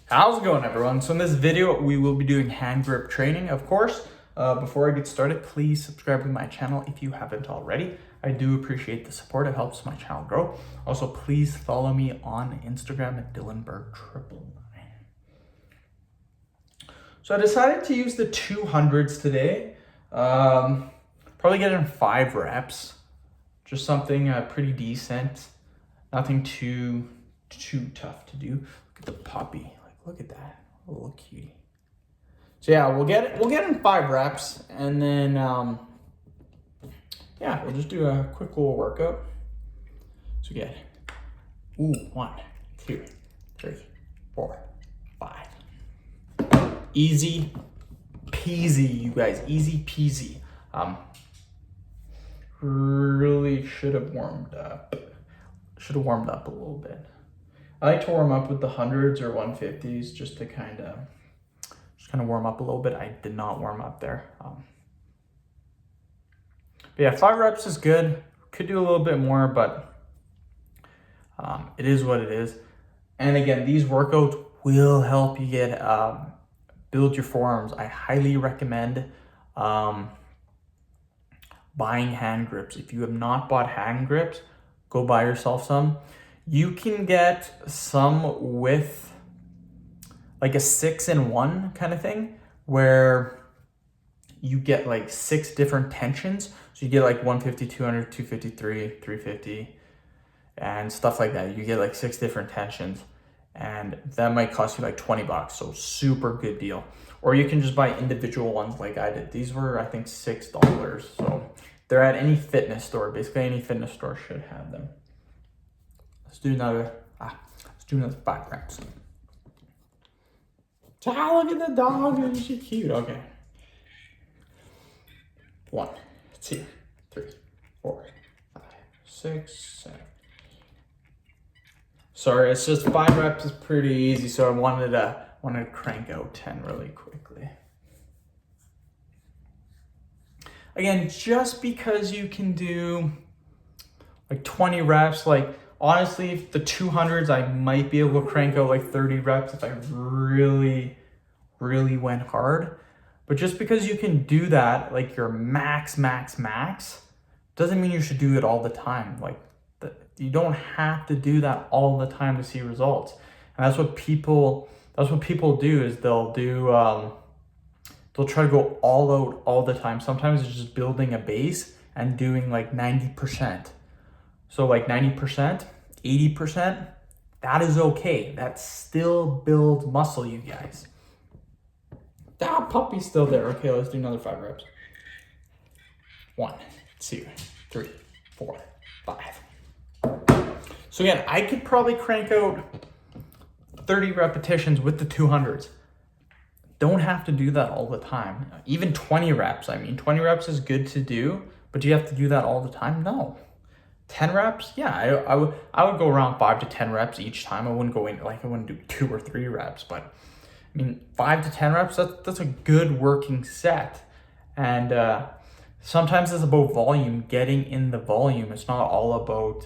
How's it going, everyone? So in this video, we will be doing hand grip training, of course. Before I get started, please subscribe to my channel if you haven't already. I do appreciate the support. It helps my channel grow. Also, please follow me on Instagram at DylanBerg999. So I decided to use the 200s today. Probably get in 5 reps. Just something pretty decent. Nothing too tough to do. Look at the puppy. Look at that, a little cutie. So yeah, we'll get in 5 reps, and then yeah, we'll just do a quick little workout. So get 1, 2, 3, 4, 5. Easy peasy, you guys. Easy peasy. Really should have warmed up. Should have warmed up a little bit. I like to warm up with the 100s or 150s just to kind of warm up a little bit. I did not warm up there. But yeah, 5 reps is good. Could do a little bit more, but it is what it is. And again, these workouts will help you get build your forearms. I highly recommend buying hand grips. If you have not bought hand grips, go buy yourself some. You can get some with like a 6-in-1 kind of thing where you get like 6 different tensions. So you get like 150, 200, 253, 350 and stuff like that. You get like 6 different tensions and that might cost you like $20. So super good deal. Or you can just buy individual ones like I did. These were, I think, $6. So they're at any fitness store. Basically any fitness store should have them. Let's do another 5 reps. Look at the dog, isn't she cute? Okay. 1, 2, 3, 4, 5, 6, 7. Sorry, it's just 5 reps is pretty easy, so I wanted to crank out 10 really quickly. Again, just because you can do like 20 reps, like honestly, the 200s, I might be able to crank out like 30 reps if I really went hard. But just because you can do that, like your max, doesn't mean you should do it all the time. Like you don't have to do that all the time to see results. And that's what people do is they'll try to go all out all the time. Sometimes it's just building a base and doing like 90%. So like 90%, 80%, that is okay. That still builds muscle, you guys. That puppy's still there. Okay, let's do another 5 reps. 1, 2, 3, 4, 5. So again, I could probably crank out 30 repetitions with the 200s. Don't have to do that all the time. Even 20 reps. I mean, 20 reps is good to do, but do you have to do that all the time? No. 10 reps? Yeah, I would go around 5 to 10 reps each time. I wouldn't do 2 or 3 reps, but I mean, 5 to 10 reps, that's a good working set. And sometimes it's about volume, getting in the volume. It's not all about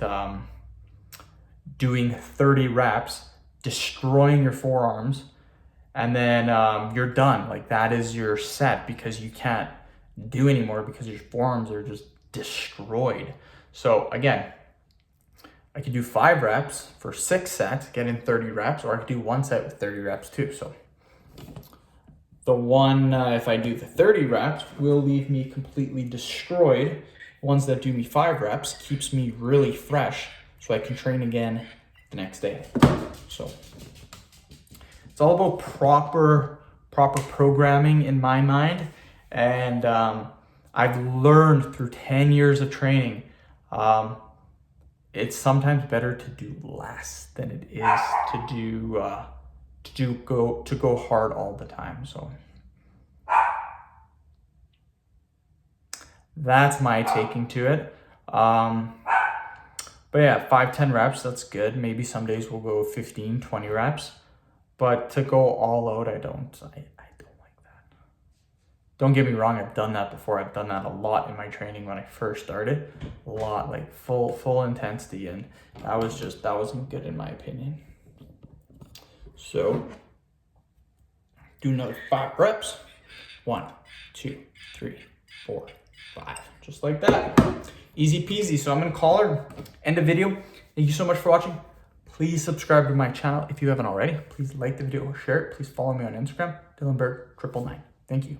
doing 30 reps, destroying your forearms, and then you're done. Like that is your set because you can't do anymore because your forearms are just destroyed. So again, I could do 5 reps for 6 sets, get in 30 reps, or I could do 1 set with 30 reps too. So the one, if I do the 30 reps, will leave me completely destroyed. Ones that do me 5 reps keeps me really fresh so I can train again the next day. So it's all about proper programming in my mind. And I've learned through 10 years of training, it's sometimes better to do less than it is to go hard all the time. So that's my taking to it. But yeah, 5-10 reps, that's good. Maybe some days we'll go 15-20 reps, but to go all out, I don't like that. Don't get me wrong, I've done that before. I've done that a lot in my training when I first started. A lot, like full intensity, and that wasn't good in my opinion. So Do another 5 reps. 1, 2, 3, 4, 5. Just like that. Easy peasy. So I'm going to call her, end the video. Thank you so much for watching. Please subscribe to my channel if you haven't already. Please like the video, share it. Please follow me on Instagram, Dylan Berg 999. Thank you.